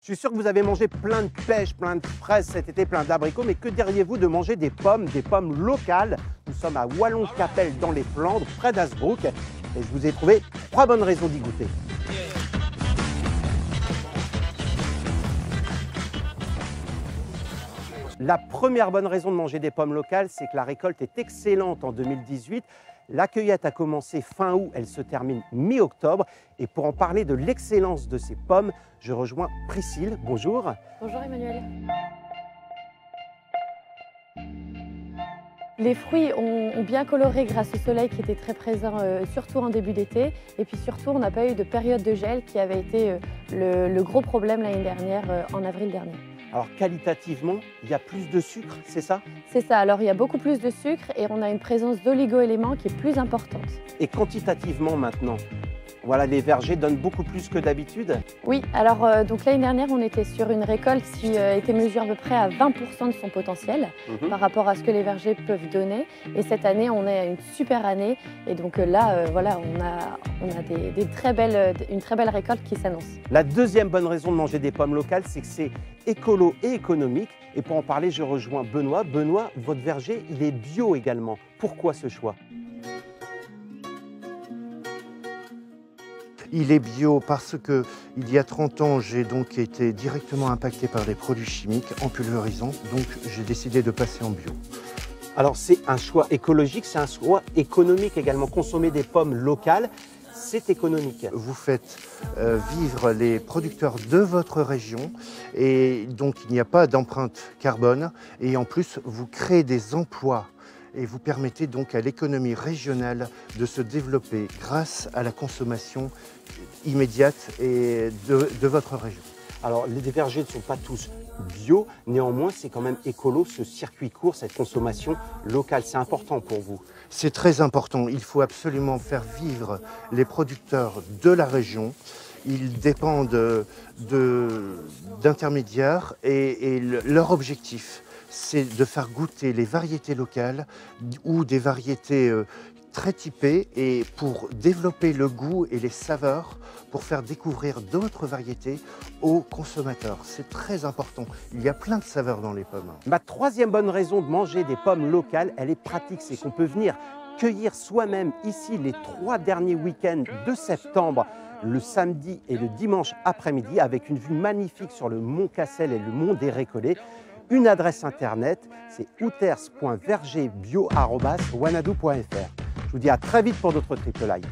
Je suis sûr que vous avez mangé plein de pêches, plein de fraises cet été, plein d'abricots, mais que diriez-vous de manger des pommes locales? Nous sommes à Wallon-Capelle dans les Flandres, près d'Hazebrouck, et je vous ai trouvé 3 bonnes raisons d'y goûter. La première bonne raison de manger des pommes locales, c'est que la récolte est excellente en 2018. La cueillette a commencé fin août, elle se termine mi-octobre. Et pour en parler de l'excellence de ces pommes, je rejoins Priscille. Bonjour. Bonjour Emmanuel. Les fruits ont bien coloré grâce au soleil qui était très présent, surtout en début d'été. Et puis surtout, on n'a pas eu de période de gel qui avait été le gros problème l'année dernière, en avril dernier. Alors qualitativement, il y a plus de sucre, c'est ça? C'est ça, alors il y a beaucoup plus de sucre et on a une présence d'oligo-éléments qui est plus importante. Et quantitativement maintenant, voilà, les vergers donnent beaucoup plus que d'habitude? Oui, alors donc l'année dernière, on était sur une récolte qui était mesurée à peu près à 20% de son potentiel par rapport à ce que les vergers peuvent donner. Et cette année, on est à une super année. Et donc là, voilà, on a une très belle récolte qui s'annonce. La deuxième bonne raison de manger des pommes locales, c'est que c'est écolo et économique. Et pour en parler, je rejoins Benoît. Benoît, votre verger, il est bio également. Pourquoi ce choix? Il est bio parce que il y a 30 ans, j'ai donc été directement impacté par des produits chimiques en pulvérisant, donc j'ai décidé de passer en bio. Alors c'est un choix écologique, c'est un choix économique également. Consommer des pommes locales, c'est économique. Vous faites vivre les producteurs de votre région et donc il n'y a pas d'empreinte carbone et en plus vous créez des emplois. Et vous permettez donc à l'économie régionale de se développer grâce à la consommation immédiate et de votre région. Alors les vergers ne sont pas tous bio, néanmoins c'est quand même écolo ce circuit court, cette consommation locale, c'est important pour vous? C'est très important, il faut absolument faire vivre les producteurs de la région. Ils dépendent d'intermédiaires et leur objectif, c'est de faire goûter les variétés locales ou des variétés très typées et pour développer le goût et les saveurs, pour faire découvrir d'autres variétés aux consommateurs. C'est très important. Il y a plein de saveurs dans les pommes. Ma troisième bonne raison de manger des pommes locales, elle est pratique, c'est qu'on peut venir cueillir soi-même ici les 3 derniers week-ends de septembre, le samedi et le dimanche après-midi, avec une vue magnifique sur le mont Cassel et le mont des Récollets. Une adresse internet, c'est outers.vergerbio@wanadoo.fr. Je vous dis à très vite pour d'autres triple likes.